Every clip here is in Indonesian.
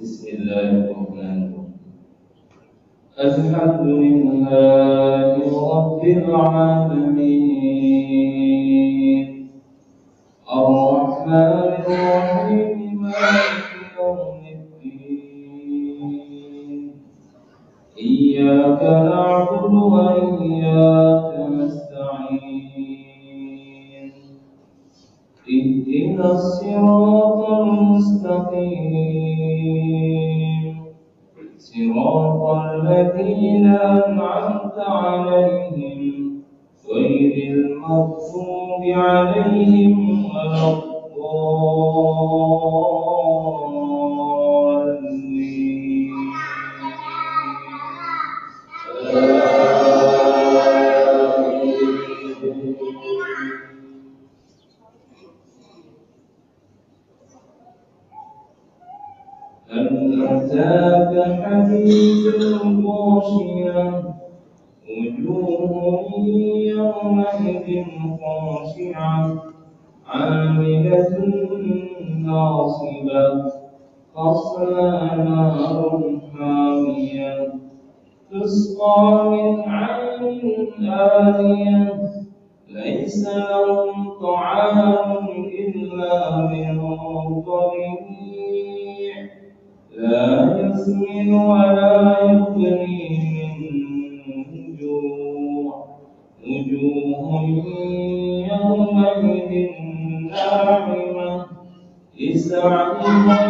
Bismillahirrahmanirrahim. Alhamdulillahi Rabbil alamin. Ar-Rahmanir Rahim. Maliki yawmiddin. Iyyaka na'budu wa iyyaka nasta'in. Ihdinas siratal mustaqim. Siratal ladzina an'amta 'alaihim ghairil maghdubi 'alaihim waladdallin. هل أتاك حديث الغاشية وجوه يومئذ خاشعة عاملة ناصبة تصلى نارا حامية تسقى من عين آنية ليس لهم طعام إلا من ضريع لا يسمن ولا يغني من جوع وجوه يومئذ ناعمة لسعيها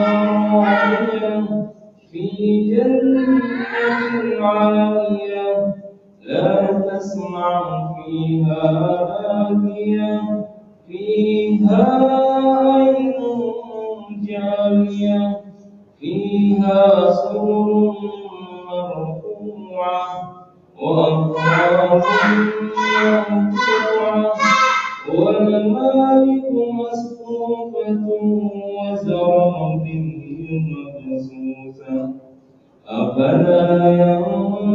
راضية في جنة عالية لا تسمع فيها لاغية فيها عين جارية فيها سرر مرفوعة وأكواب مرفوعة والمائد مصفوفة وزرابي مبثوثة أفلا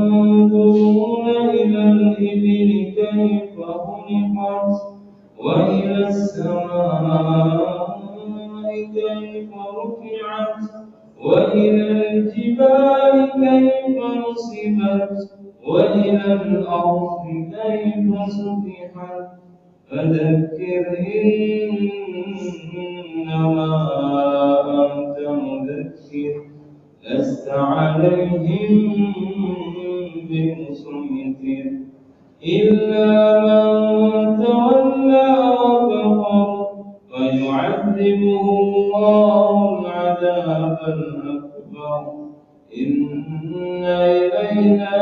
ينظرون إلى الإبل كيف خلقت وإلى السماء كيف رفعت وإلى الجبال كيف نصبت وإلى الأرض كيف سطحت فذكر إنما أنت مذكر لست عليهم بمسيطر إلا من تولى وكفر فيعذبه الله العذاب الأكبر إن إلينا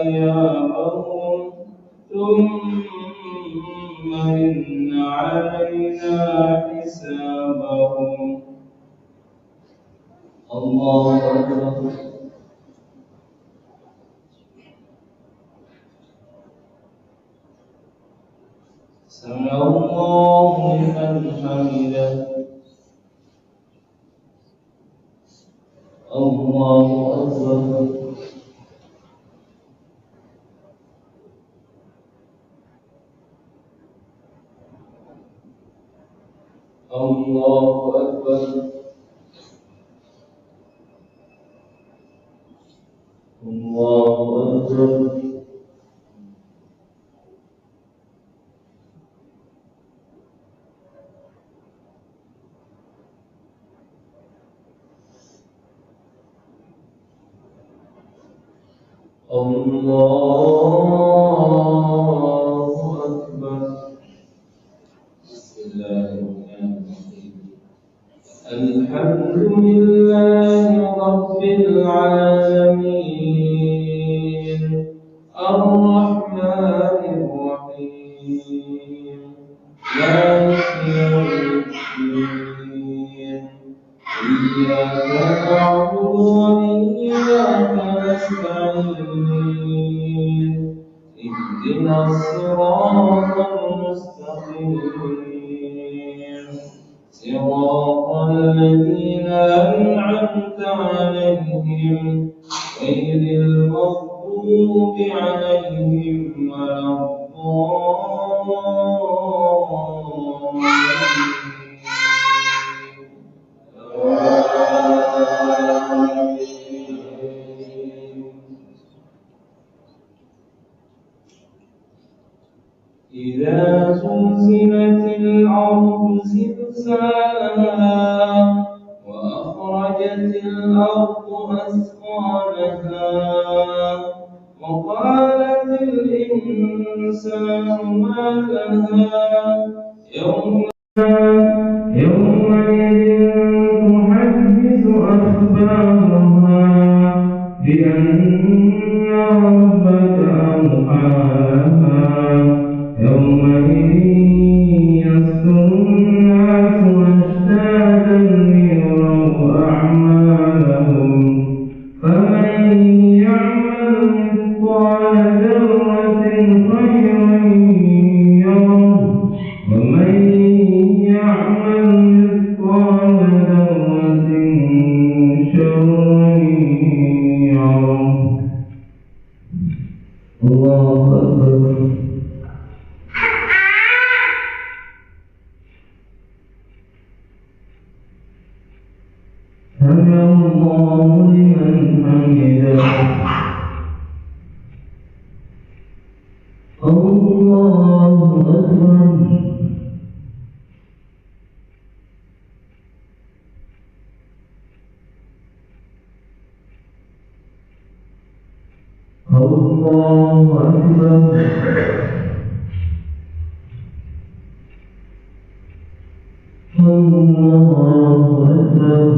إيابهم ثم إن علينا حسابهم. الله أكبر. سمع الله لمن حمده. الله أكبر. الله أكبر. الله أكبر. الله أكبر. بسم الله الرحمن الرحيم. الحمد لله رب العالمين الرحمن الرحيم مالك يوم الدين إياك نعبد وإياك نستعين اهدنا الصراط المستقيم صراط الذين أنعمت عليهم غير المغضوب عليهم ولا الضالين. وأزلزلت الأرض زلزالها وأخرجت الأرض أثقالها وقال الإنسان ما لها يومئذ تحدث أخبارها بأن ربك أوحى لها يومئذ يصدر الناس أشتاتا ليروا أعمالهم فمن يعمل مثقال ذرة خيرا يره ومن يعمل مثقال ذرة شرا يره. الله أكبر. سمع الله لمن حمده. الله أكبر. الله أكبر. الله أكبر. الله أكبر.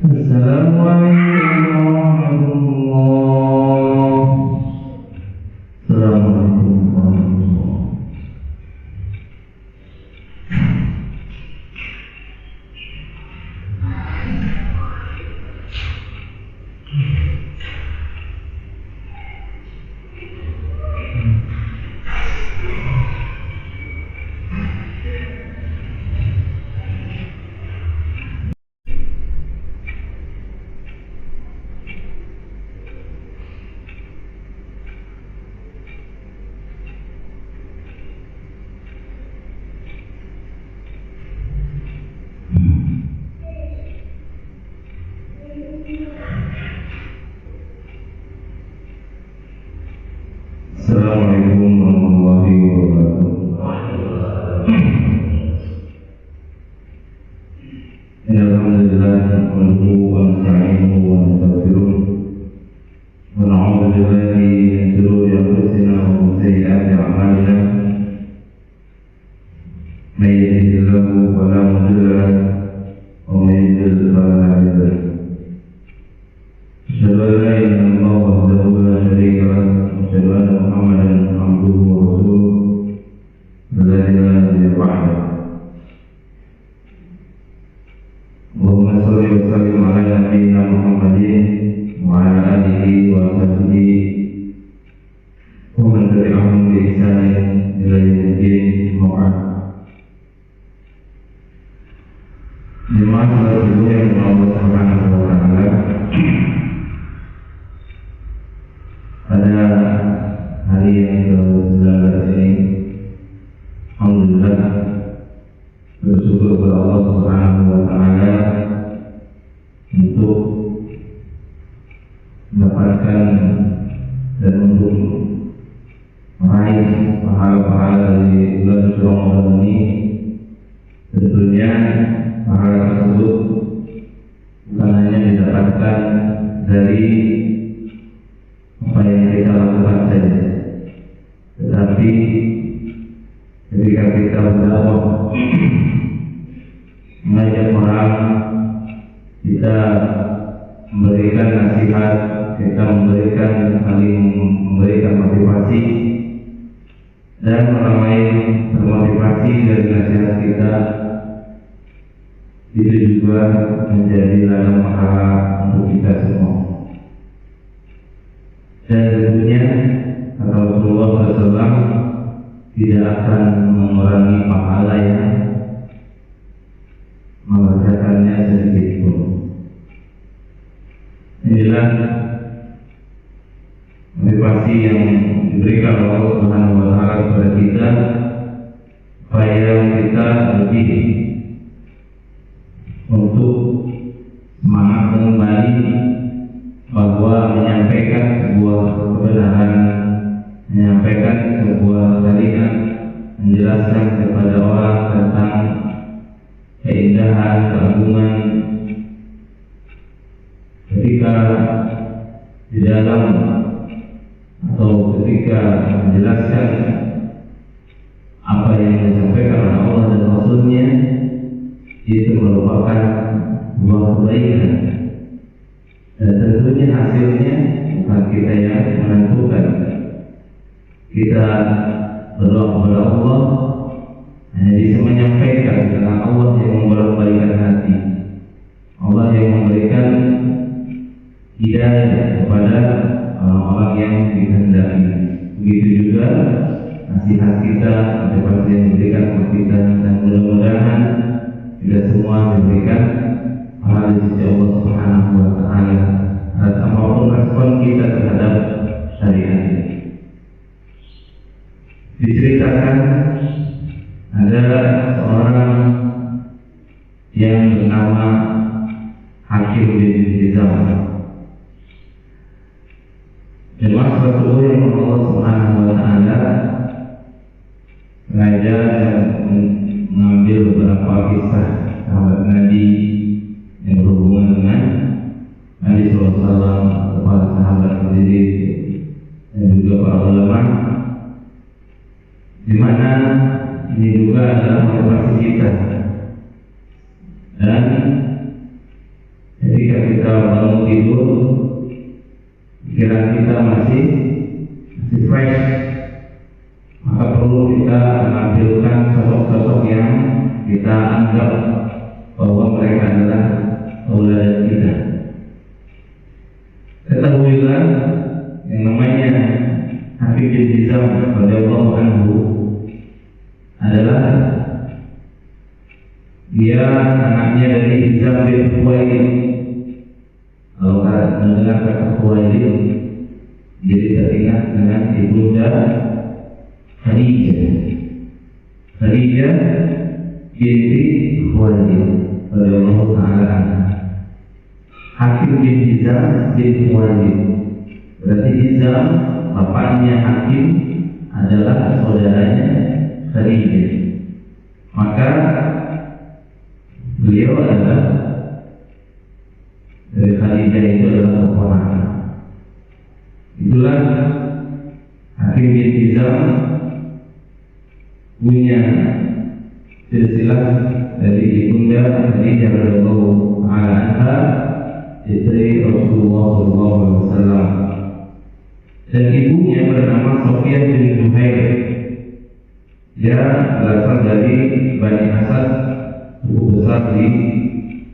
Assalamualaikum warahmatullahi wabarakatuh. Assalamualaikum warahmatullahi Assalamualaikum warahmatullahi wabarakatuh. Alhamdulillah nahmaduhu wa nasta'inuhu wa nastaghfiruh wa na'udzu billahi min shururi anfusina wa min sayyi'ati a'malina. May yahdihillahu fala mudilla lahu wa may yudlil fala hadiya lahu. Asyhadu an la ilaha illallah wahdahu la syarika lahu أشهد أن محمدا عبده ورسوله لا إله إلا وحده. اللهم صل وسلم على نبينا محمد وعلى آله وصحبه ومن تبعهم بإحسان إلى يوم الدين. وبعد. Jemaah saudara yang Allah Subhanahu wa taala, pada hari yang ke-19 ini, alhamdulillah, bersyukur kepada Allah Subhanahu wa taala untuk mendapatkan dan untuk meraih pahala-pahala di bulan Ramadan ini, tentunya pahala tersebut bukan hanya didapatkan dari apa yang kita lakukan saja, tetapi ketika kita berdakwah, mengajak orang, kita memberikan nasihat, kita saling memberikan motivasi, dan orang lain termotivasi dari nasihat kita, itu juga menjadi ladang pahala untuk kita semua. Dan tentunya kata Rasulullah SAW tidak akan mengurangi pahala yang mengerjakannya sedikit pun. Inilah motivasi yang diberikan oleh Allah Subhanahu wa Ta'ala kepada kita, supaya kita lebih untuk semangat kembali bahwa menyampaikan sebuah kebenaran, menyampaikan sebuah syariat, menjelaskan kepada orang tentang keindahan, keagungan ketika di dalam atau ketika menjelaskan apa yang disampaikan oleh Allah dan Rasul-Nya, itu merupakan sebuah kebaikan, dan tentunya hasilnya bukan kita yang menentukan. Kita berdoa kepada Allah, hanya bisa menyampaikan, karena Allah yang membolak-balikan hati, Allah yang memberikan hidayah kepada orang-orang yang dikehendaki. Begitu juga nasihat kita, motivasi yang diberikan kepada kita, dan mudah-mudahan kita semua diberikan pahala di sisi Allah Subhanahu wa Ta'ala atas apapun respon kita terhadap syariat ini. Diceritakan ada seorang yang bernama Hakim bin Hizam. Jemaah seluruh yang Allah Subhanahu wa Ta'ala sengaja mengambil beberapa kisah sahabat Nabi yang berhubungan dengan Nabi SAW, para sahabat sendiri, dan juga para ulama, di mana ini juga adalah motivasi kita. Dan ketika kita bangun tidur, pikiran kita masih fresh, maka perlu kita menampilkan sosok-sosok yang kita anggap bahwa mereka adalah tauladan kita. Ketahuilah yang namanya Habib bin Hizam radhiyallahu anhu adalah dia anaknya dari Hizam bin Khuwailid. Kalau mendengar kata Khuwailid, jadi teringat dengan ibunda Khadijah binti Khuwailid radhiyallahu ta'ala anha. Hakim bin Hizam bin Khuwailid, berarti Hizam bapaknya Hakim adalah saudaranya Khadijah. Maka beliau adalah dari Khadijah, itu adalah keponakan. Itulah Hakim bin Hizam punya silsilah dari ibunda Khadijah radhiyallahu ta'ala anha, istri Rasulullah SAW, dan ibunya bernama Sofiyah bin Zuhair. Dia berasal dari Bani Asad, suku besar di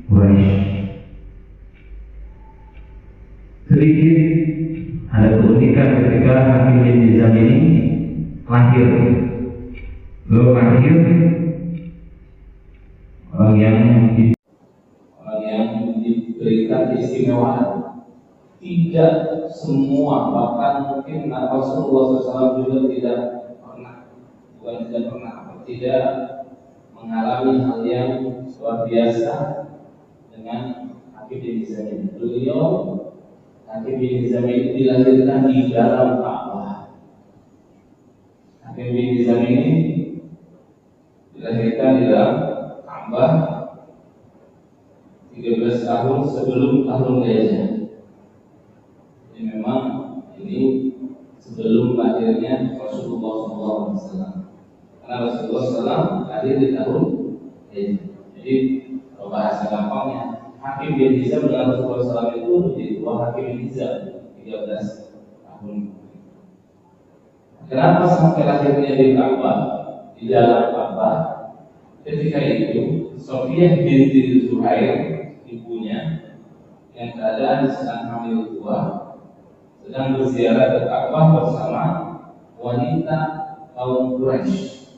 Quraisy. Sedikit ada keunikan ketika Hakim bin Hizam ini lahir. Belum lahir, orang yang diberikan keistimewaan. Tidak semua, bahkan mungkin Rasulullah SAW juga tidak mengalami hal yang luar biasa dengan Hakim bin Hizam ini. Beliau Hakim bin Hizam ini dilahirkan di dalam Ka'bah. Hakim bin Hizam ini dilahirkan di dalam Ka'bah 13 tahun sebelum tahun gajah. Jadi memang ini sebelum lahirnya Rasulullah SAW. Karena Rasulullah SAW lahir di tahun gajah. Jadi kalau bahasa gampangnya, Hakim bin Hizam dengan Rasulullah SAW itu menjadi tua Hakim bin Hizam 13 tahun. Kenapa sampai lahirnya di Ka'bah, di dalam Ka'bah? Ketika itu Sofiyah binti Zuhair, ibunya yang keadaan sedang hamil tua, sedang berziarah ke Ka'bah bersama wanita kaum Quraisy.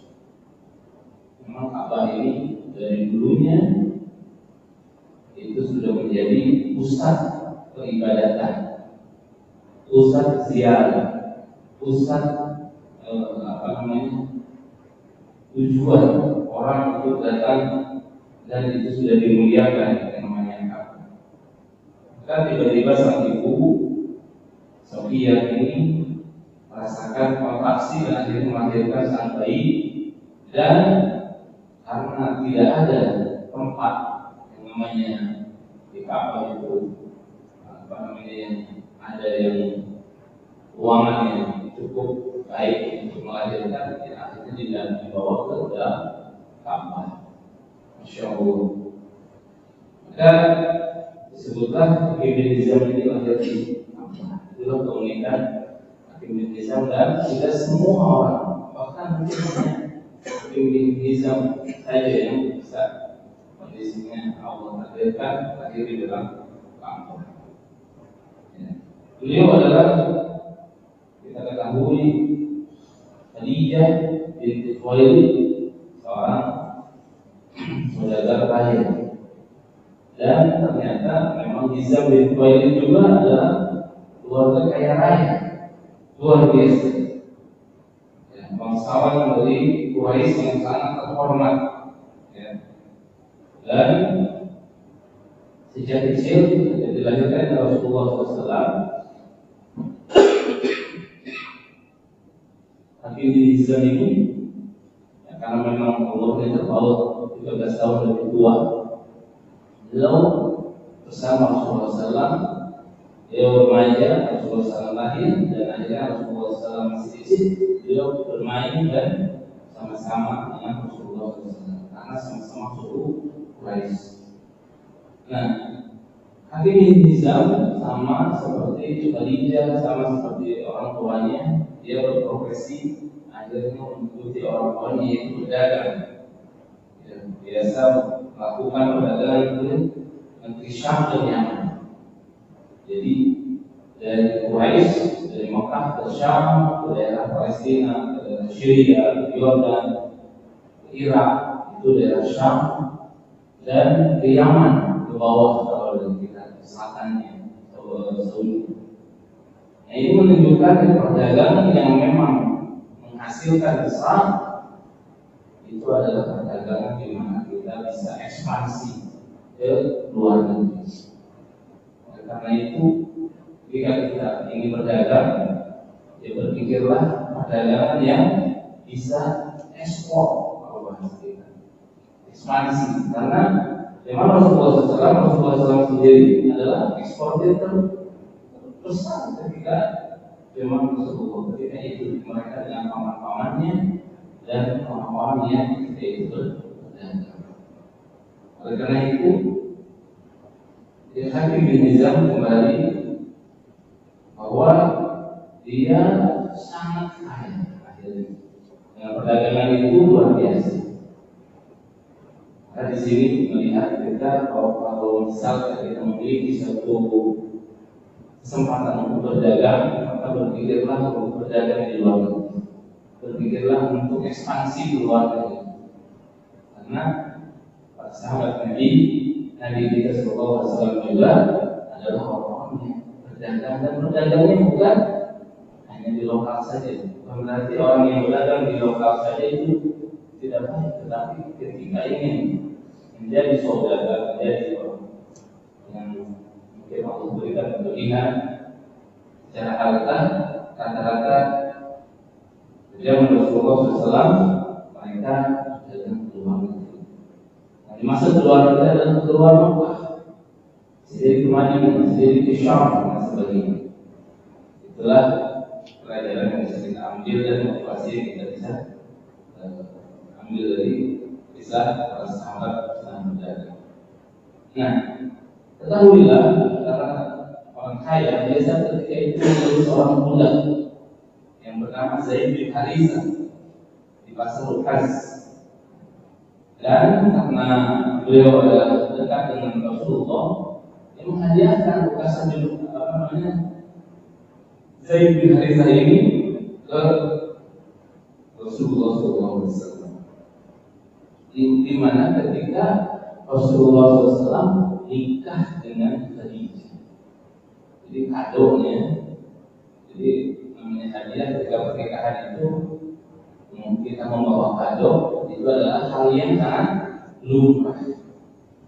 Memang Ka'bah ini dari dulunya itu sudah menjadi pusat peribadatan, pusat ziarah, pusat tujuan orang untuk datang, dan itu sudah dimuliakan yang namanya Ka'bah. Maka tiba-tiba sang ibu Sofiyah ini merasakan kontraksi dan akhirnya melahirkan sang bayi, dan karena tidak ada tempat yang namanya di Ka'bah itu yang ada yang ruangannya cukup baik untuk melahirkan, ya akhirnya tidak dibawa ke dalam Ka'bah. Masya Allah. Maka disebutlah Hakim bin Hizam ini lahir di Ka'bah. Itulah keunikan Hakim bin Hizam, dan tidak semua orang, bahkan mungkin hanya Hakim bin Hizam saja yang bisa kondisinya Allah takdirkan lahir di dalam Ka'bah. Beliau adalah, kita ketahui, Khadijah binti Khuwailid, seorang saudagar kaya, dan ternyata memang Hizam bin Khuwailid juga adalah keluarga kaya raya, luar biasa, ya, bangsawan dari Quraisy yang sangat terhormat, ya. Dan sejak kecil dilahirkan Rasulullah SAW, Hakim bin Hizam ini, ya, karena memang umurnya terpaut 13 tahun lebih tua, beliau bersama Rasulullah SAW, dia remaja, Rasulullah SAW lahir, dan akhirnya Rasulullah SAW masih kecil, beliau bermain dan sama-sama dengan Rasulullah SAW, karena sama-sama suku Quraisy. Nah, Hakim bin Hizam sama seperti Khadijah, sama seperti orang tuanya, dia berprofesi akhirnya mengikuti orang tuanya yaitu berdagang. Ya, biasa melakukan perdagangan itu negeri Syam dan Yaman. Jadi dari Quraisy, dari Mekah ke Syam, ke daerah Palestina, ke daerah Syria, ke Yordan, ke Irak, itu daerah Syam, dan ke Yaman, ke bawah kalau dari kita ke selatannya, ke Saudi. Nah, ini menunjukkan perdagangan yang memang menghasilkan besar, itu adalah perdagangan di mana kita bisa ekspansi ke luar negeri. Oleh karena itu, jika kita ingin berdagang, ya berpikirlah perdagangan yang bisa ekspor, kalau bahasa kita, ekspansi. Karena memang Rasulullah SAW sendiri adalah eksportir terbesar ketika zaman Rasulullah, ketika itu mereka dengan paman-pamannya dan orang-orang yang ketika itu berdagang. Oleh karena itu, Hakim bin Hizam kembali bahwa dia sangat kaya akhirnya. Dengan perdagangan itu luar biasa. Di sini melihat kita kalau misalnya kita memiliki satu kesempatan untuk berdagang, maka berpikirlah untuk berdagang di luar negeri, berpikirlah untuk ekspansi di luar negeri. Karena para sahabat Nabi kita Sallallahu Alaihi Wasallam juga adalah orang-orang yang berdagang, dan berdagangnya bukan hanya di lokal saja. Bukan berarti orang yang berdagang di lokal saja itu tidak baik, tetapi ketika ingin menjadi saudagar, menjadi orang yang mungkin Allah berikan kelebihan secara harta, rata-rata zaman Rasulullah SAW mereka dagang keluar Dimaksud keluar kita adalah keluar Mekah, sendiri ke Madinah, sendiri ke Syam dan sebagainya. Itulah pelajaran yang bisa kita ambil dan motivasi yang kita bisa ambil dari kisah para sahabat yang berjalan. Nah, ketahuilah karena orang kaya biasa ketika itu menjadi seorang budak yang bernama Zaid bin Harithah di pasar Ukaz. Dan karena beliau adalah dekat dengan Rasulullah, yang menghadiahkan Ukaz bin Zaid bin Harithah ini ke Rasulullah SAW. Di mana ketika Rasulullah SAW nikah dengan Khadijah. Jadi kadonya, jadi namanya hadiah ketika pernikahan itu kita membawa kado, itu adalah hal yang sangat lumrah,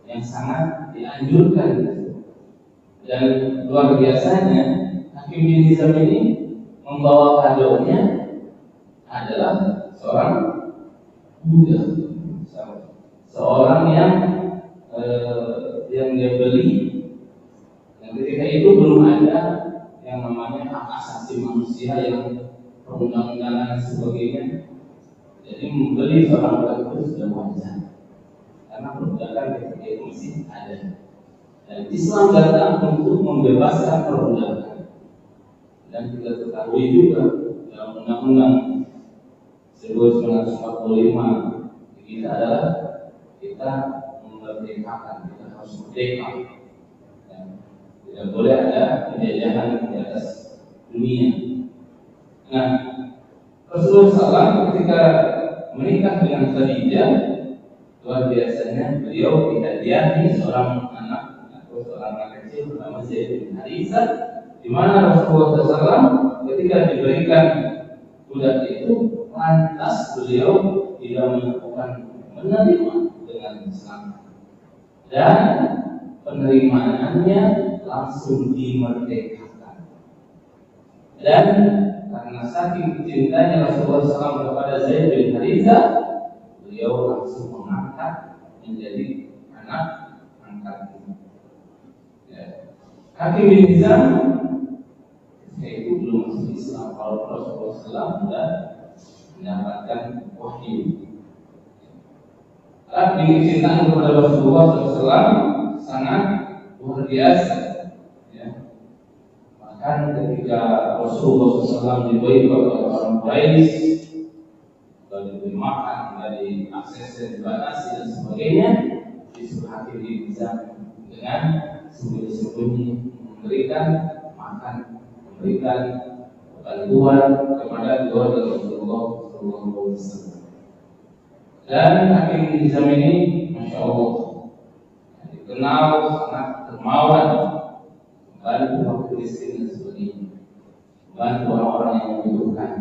yang sangat dianjurkan. Dan luar biasanya Hakim bin Hizam ini membawa kadonya adalah seorang budak, seorang yang dia beli. Dan ketika itu belum ada yang namanya hak asasi manusia yang perundang-undangan dan sebagainya. Jadi membeli seorang budak itu sudah wajar, karena perbudakan ketika itu masih ada. Dan Islam datang untuk membebaskan perbudakan. Dan kita ketahui juga dalam undang-undang 1945 kita adalah kita memerdekakan, kita harus merdeka. Tidak boleh ada penjajahan di atas dunia. Nah, Rasulullah SAW ketika menikah dengan Khadijah, luar biasanya beliau dihadiahi seorang anak atau seorang anak kecil bernama Zaid bin Harithah, di mana Rasulullah SAW ketika diberikan budak itu, lantas beliau tidak melakukan menerima dengan selamat, dan penerimaannya langsung dimerdekakan. Dan karena saking cintanya Rasulullah SAW kepada Zaid bin Harithah, beliau langsung mengangkat menjadi anak angkatnya. Hakim bin Hizam itu belum masuk Islam kalau Rasulullah SAW sudah mendapatkan wahyu. Tapi kecintaan kepada Rasulullah SAW sangat luar biasa. Bahkan ketika Rasulullah SAW diberi oleh orang Quraisy, diberi makan, dari akses yang dibatasi dan sebagainya, disuruh Hakim bin Hizam dengan sembunyi-sembunyi memberikan makan, memberikan bantuan kepada keluarga Rasulullah SAW. Dan Hakim bin Hizam ini, masya Allah, dikenal sangat dermawan, bantu waktu miskin dan sebagainya, bantu orang-orang yang membutuhkan.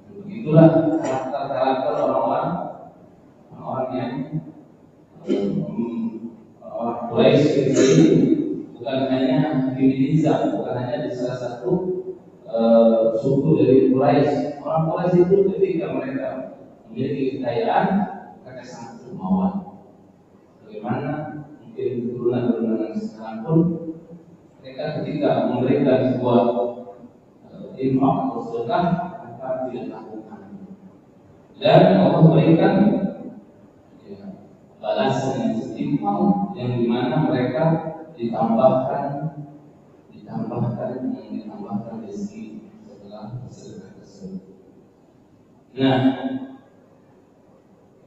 Begitulah karakter orang-orang yang orang Quraisy ini. Bukan hanya Hakim bin Hizam, bukan hanya di salah satu suku dari Quraisy. Orang Quraisy itu ketika mereka memiliki kekayaan, mereka sangat dermawan. Bagaimana mungkin keturunan-keturunan sekarang pun, mereka ketika memberikan sebuah infak atau sedekah, mereka tidak lakukan. Dan Allah berikan balasan yang setimpal, yang dimana mereka ditambahkan rezeki setelah sedekah tersebut. Nah,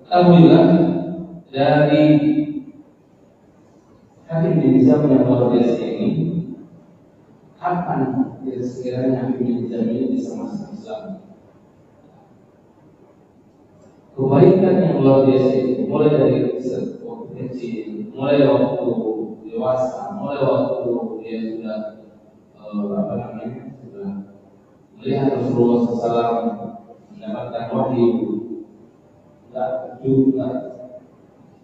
ketahuilah dari Hakim bin Hizam yang luar biasa ini, kapan sekiranya Hakim bin Hizam ini bisa masuk Islam? Kebaikan yang luar biasa itu mulai dari waktu kecil, mulai waktu dewasa, mulai waktu dia sudah sudah melihat Rasulullah SAW mendapatkan wahyu,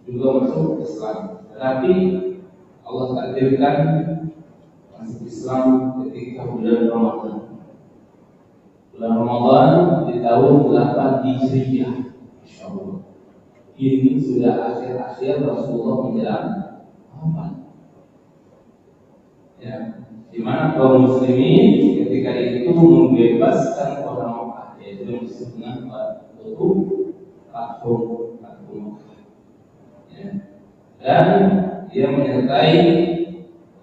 juga masuk Islam. Tetapi Allah takdirkan masuk Islam ketika bulan Ramadan. Bulan Ramadan di tahun 8 Hijriah, insyaallah. Ini sudah akhir-akhir Rasulullah menjelang wafat. Ya, di mana kaum muslimin ketika itu membebaskan orang Mekah, yaitu yang disebut dengan Fathu Mekah. Ya. Dan dia menyertai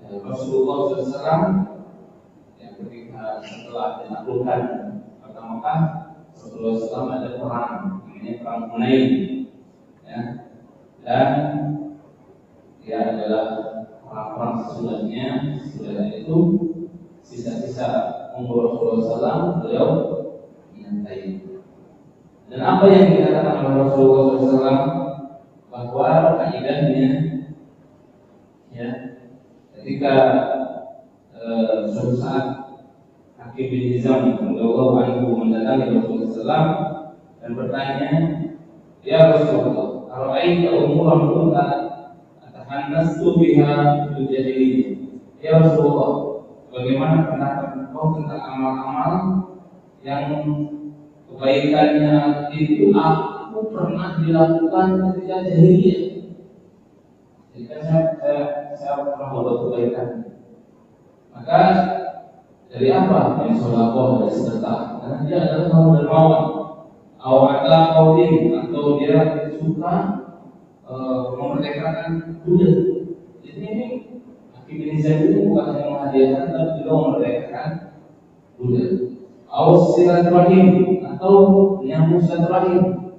Rasulullah SAW yang ketika setelah dinaklukkan kota Mekah, Rasulullah SAW ada perang, namanya perang Hunain. Ya. Dan dia adalah orang-orang sesudahnya itu sisa-sisa umur Rasulullah SAW, beliau menyertai. Dan apa yang dikatakan oleh Rasulullah SAW bahwa kaidahnya, ya, ketika suatu saat Hakim bin Hizam radhiyallahu anhu mendatangi Rasulullah SAW dan bertanya, ya Rasulullah, ara'aita umuran kunta atahannastu biha fil jahiliyah. Ya Rasulullah, bagaimana pendapat engkau tentang amal-amal yang kebaikannya itu aku pernah dilakukan ketika jahiliyah? Jadi kan saya pernah berbuat kebaikan. Maka dari apa? Dari sholawat, dari sedekah. Karena dia adalah kaum dermawan. Awatlah kaudin, atau dia suka memerdekakan budak. Jadi ini Hakim bin Hizam itu bukan hanya menghadiahkan, tapi juga memerdekakan budak. Awas silaturahim, atau menyambung silaturahim.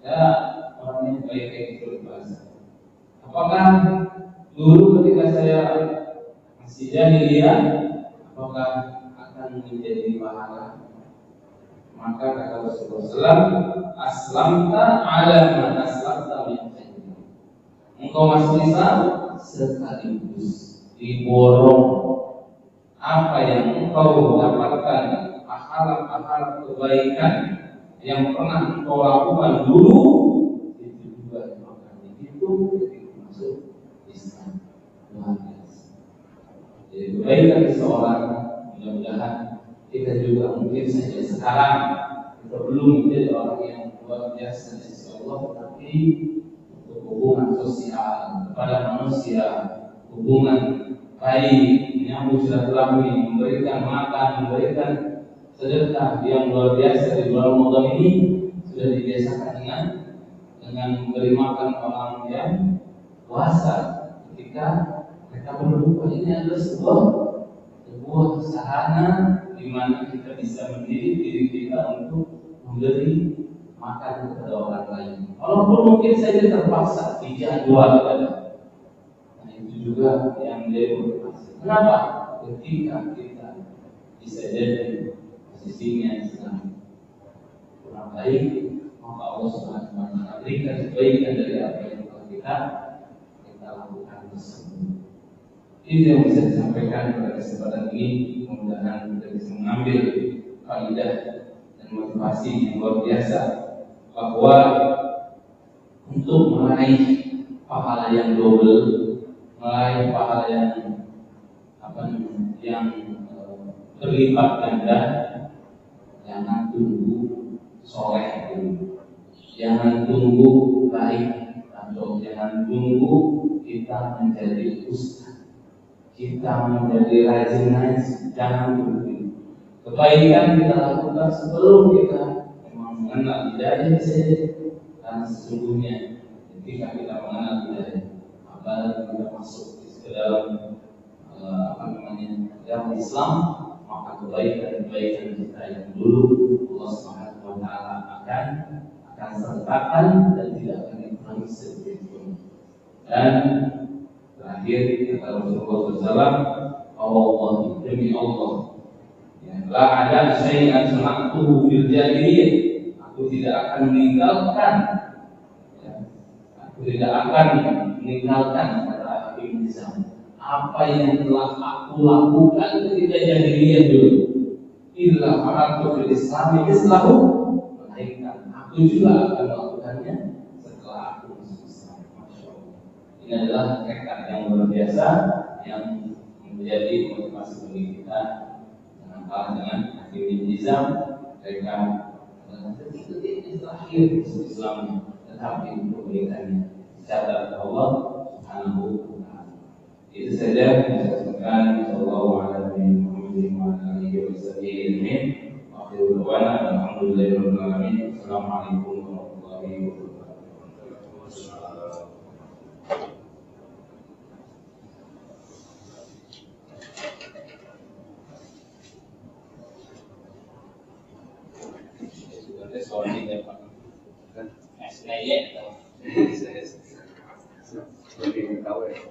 Ya, orang yang baik kayak gitu berbahasa. Apakah dulu ketika saya masih jahiliyah, apakah akan menjadi pahala? Maka kata Rasulullah SAW, aslamta ala man aslamta min khairin. Engkau masuk Islam sekaligus diborong apa yang engkau dapatkan, pahala-pahala kebaikan yang pernah engkau lakukan dulu, itu juga akan dihitung ketika masuk Islam. Jadi kebaikan seseorang, mudah-mudahan kita juga mungkin saja sekarang kita belum menjadi orang yang luar biasa di sisi Allah, tetapi untuk hubungan sosial kepada manusia, hubungan baik, menyambung silaturahmi, memberikan makan, memberikan sedekah yang luar biasa di bulan Ramadan ini sudah dibiasakan dengan memberi makan orang yang puasa ketika mereka berbuka. Ini adalah sebuah sarana di mana kita bisa mendidik diri kita untuk memberi makan kepada orang lain. Walaupun mungkin saja terpaksa dijadwalkan. Nah, itu juga yang menjadi motivasi. Kenapa? Ketika kita bisa jadi posisinya sedang kurang baik, maka Allah Subhanahu wa Ta'ala berikan kebaikan dari apa yang telah kita lakukan tersebut. Ini yang bisa disampaikan pada kesempatan ini. Mudah-mudahan kita bisa mengambil faedah dan motivasi yang luar biasa bahwa untuk meraih pahala yang double, meraih pahala yang berlipat ganda, jangan tunggu soleh dulu, jangan tunggu baik, atau jangan tunggu kita menjadi ustaz, kita menjadi rajin ngaji. Jangan tunggu. Kebaikan kita lakukan sebelum kita memang mengenal hidayah saja. Karena sesungguhnya ketika kita mengenal hidayah, apalagi kita masuk ke dalam dalam Islam, maka kebaikan kita yang dulu Allah Subhanahu wa Ta'ala akan sertakan dan tidak akan dikurangi sedikit pun. Dan terakhir kata Rasulullah SAW, Allah demi Allah, ya, la ada syai'an sana'tuhu fil jahiliyah, aku tidak akan meninggalkan, ya, aku tidak akan meninggalkan kata Hakim Hizam apa yang telah aku lakukan ketika jahiliyah dulu. Illa faratu fil Islam islahu, melainkan aku juga akan melakukannya setelah aku masuk Islam. Masya Allah. Ini adalah tekad yang luar biasa yang menjadi motivasi bagi kita. Jangan kalah dengan Hakim bin Hizam, mereka detik-detik terakhir Islam. tapi untuk kebaikannya. Catat Allah Subhanahu wa Ta'ala. Itu saja yang saya sampaikan. Sallallahu alaihi wasallam. Akhirul da'wana alhamdulillahirabbil alamin. Assalamualaikum warahmatullahi wabarakatuh. Soalnya Pak, saya tahu ya.